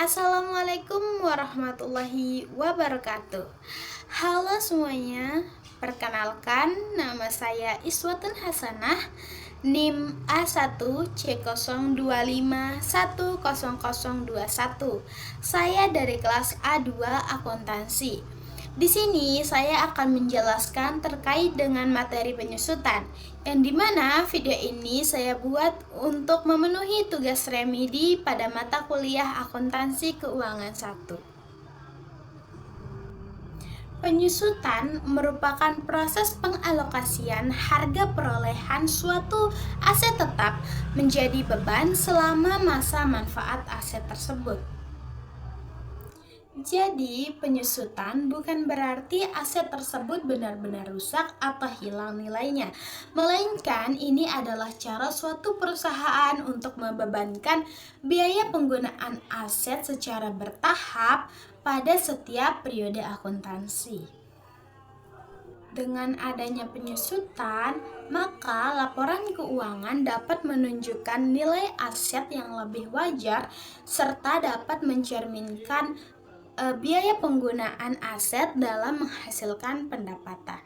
Assalamualaikum warahmatullahi wabarakatuh. Halo semuanya, perkenalkan nama saya Iswatun Hasanah, NIM A1C02510021. Saya dari kelas A2 Akuntansi. Di sini saya akan menjelaskan terkait dengan materi penyusutan, yang dimana video ini saya buat untuk memenuhi tugas remedi pada mata kuliah Akuntansi Keuangan 1. Penyusutan merupakan proses pengalokasian harga perolehan suatu aset tetap menjadi beban selama masa manfaat aset tersebut. Jadi, penyusutan bukan berarti aset tersebut benar-benar rusak atau hilang nilainya, melainkan ini adalah cara suatu perusahaan untuk membebankan biaya penggunaan aset secara bertahap pada setiap periode akuntansi. Dengan adanya penyusutan, maka laporan keuangan dapat menunjukkan nilai aset yang lebih wajar serta dapat mencerminkan biaya penggunaan aset dalam menghasilkan pendapatan.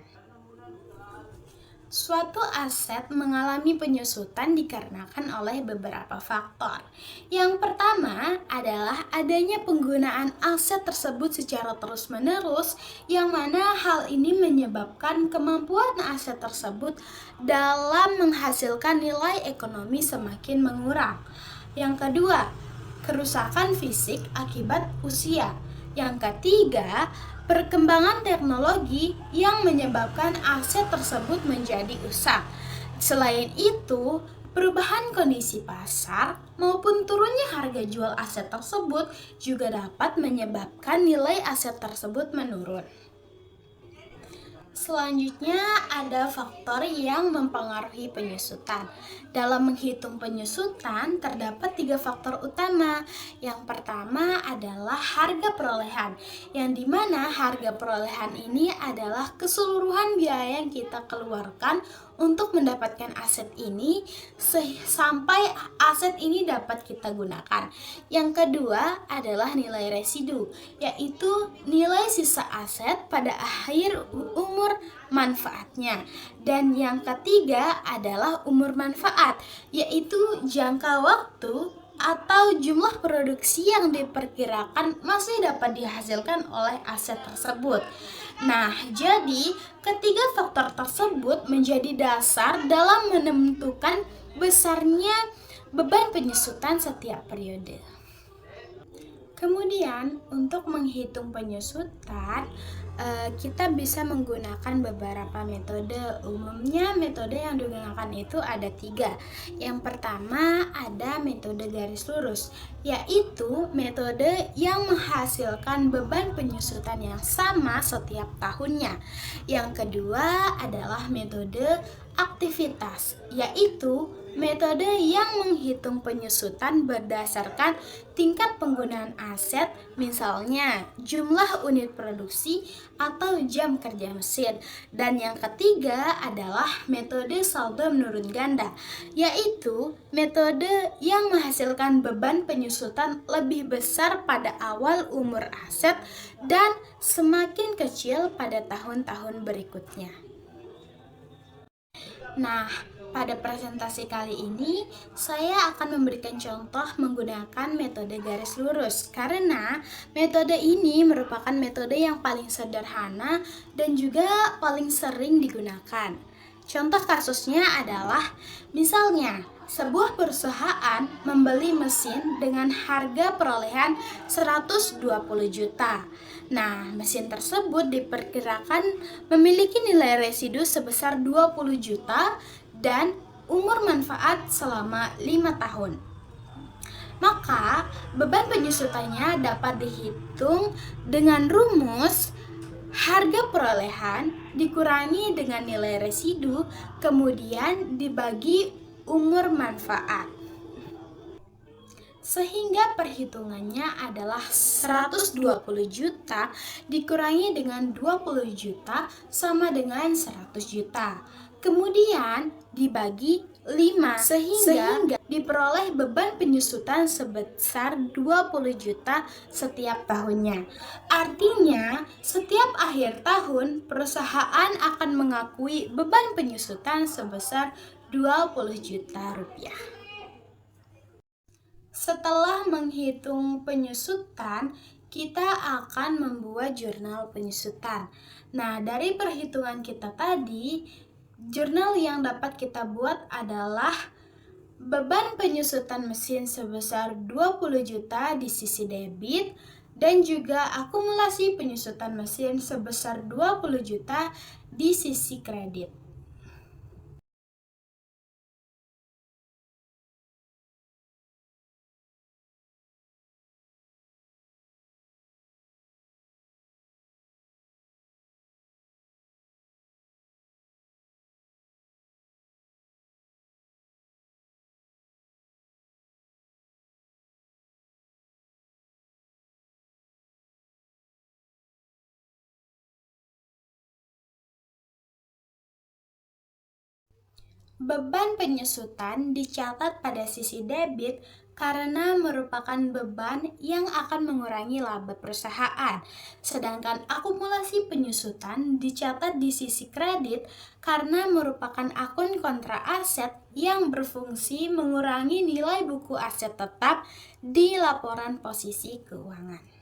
Suatu aset mengalami penyusutan dikarenakan oleh beberapa faktor. Yang pertama adalah adanya penggunaan aset tersebut secara terus-menerus, yang mana hal ini menyebabkan kemampuan aset tersebut dalam menghasilkan nilai ekonomi semakin mengurang. Yang kedua, kerusakan fisik akibat usia. Yang ketiga, perkembangan teknologi yang menyebabkan aset tersebut menjadi rusak. Selain itu, perubahan kondisi pasar maupun turunnya harga jual aset tersebut juga dapat menyebabkan nilai aset tersebut menurun. Selanjutnya ada faktor yang mempengaruhi penyusutan. Dalam menghitung penyusutan terdapat 3 faktor utama. Yang pertama adalah harga perolehan, yang dimana harga perolehan ini adalah keseluruhan biaya yang kita keluarkan untuk mendapatkan aset ini sampai aset ini dapat kita gunakan. Yang kedua adalah nilai residu, yaitu nilai sisa aset pada akhir umur manfaatnya. Dan yang ketiga adalah umur manfaat, yaitu jangka waktu atau jumlah produksi yang diperkirakan masih dapat dihasilkan oleh aset tersebut. Nah, jadi ketiga faktor tersebut menjadi dasar dalam menentukan besarnya beban penyusutan setiap periode. Kemudian, untuk menghitung penyusutan, kita bisa menggunakan beberapa metode. Umumnya metode yang digunakan itu ada 3. Yang pertama ada metode garis lurus, yaitu metode yang menghasilkan beban penyusutan yang sama setiap tahunnya. Yang kedua adalah metode aktivitas, yaitu metode yang menghitung penyusutan berdasarkan tingkat penggunaan aset, misalnya jumlah unit produksi atau jam kerja mesin. Dan yang ketiga adalah metode saldo menurun ganda, yaitu metode yang menghasilkan beban penyusutan lebih besar pada awal umur aset dan semakin kecil pada tahun-tahun berikutnya. Nah, pada presentasi kali ini saya akan memberikan contoh menggunakan metode garis lurus, karena metode ini merupakan metode yang paling sederhana dan juga paling sering digunakan. Contoh kasusnya adalah misalnya sebuah perusahaan membeli mesin dengan harga perolehan 120 juta. Nah, mesin tersebut diperkirakan memiliki nilai residu sebesar 20 juta dan umur manfaat selama 5 tahun. Maka, beban penyusutannya dapat dihitung dengan rumus harga perolehan dikurangi dengan nilai residu, kemudian dibagi umur manfaat. Sehingga perhitungannya adalah 120 juta dikurangi dengan 20 juta sama dengan 100 juta. Kemudian dibagi 5. Sehingga diperoleh beban penyusutan sebesar 20 juta setiap tahunnya. Artinya, setiap akhir tahun perusahaan akan mengakui beban penyusutan sebesar 20 juta rupiah. Setelah menghitung penyusutan, kita akan membuat jurnal penyusutan. Nah, dari perhitungan kita tadi, jurnal yang dapat kita buat adalah beban penyusutan mesin sebesar 20 juta di sisi debit dan juga akumulasi penyusutan mesin sebesar 20 juta di sisi kredit. Beban penyusutan dicatat pada sisi debit karena merupakan beban yang akan mengurangi laba perusahaan. Sedangkan akumulasi penyusutan dicatat di sisi kredit karena merupakan akun kontra aset yang berfungsi mengurangi nilai buku aset tetap di laporan posisi keuangan.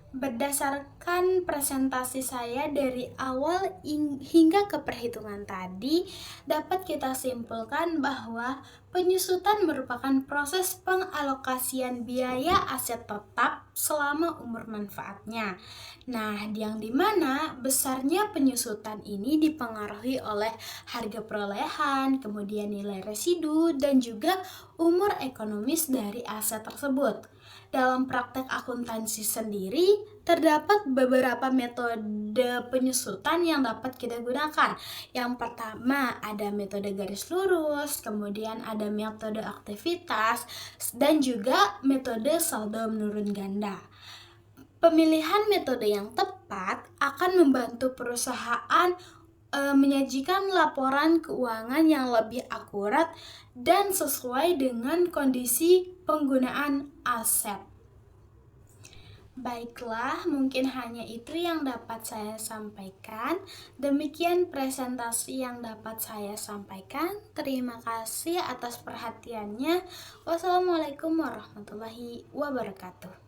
Berdasarkan presentasi saya dari awal hingga ke perhitungan tadi, dapat kita simpulkan bahwa penyusutan merupakan proses pengalokasian biaya aset tetap selama umur manfaatnya. Nah, yang dimana besarnya penyusutan ini dipengaruhi oleh harga perolehan, kemudian nilai residu, dan juga umur ekonomis dari aset tersebut. Dalam praktek akuntansi sendiri, terdapat beberapa metode penyusutan yang dapat kita gunakan. Yang pertama, ada metode garis lurus, kemudian ada metode aktivitas, dan juga metode saldo menurun ganda. Pemilihan metode yang tepat akan membantu perusahaan menyajikan laporan keuangan yang lebih akurat dan sesuai dengan kondisi penggunaan aset. Baiklah, mungkin hanya itu yang dapat saya sampaikan. Demikian presentasi yang dapat saya sampaikan. Terima kasih atas perhatiannya. Wassalamualaikum warahmatullahi wabarakatuh.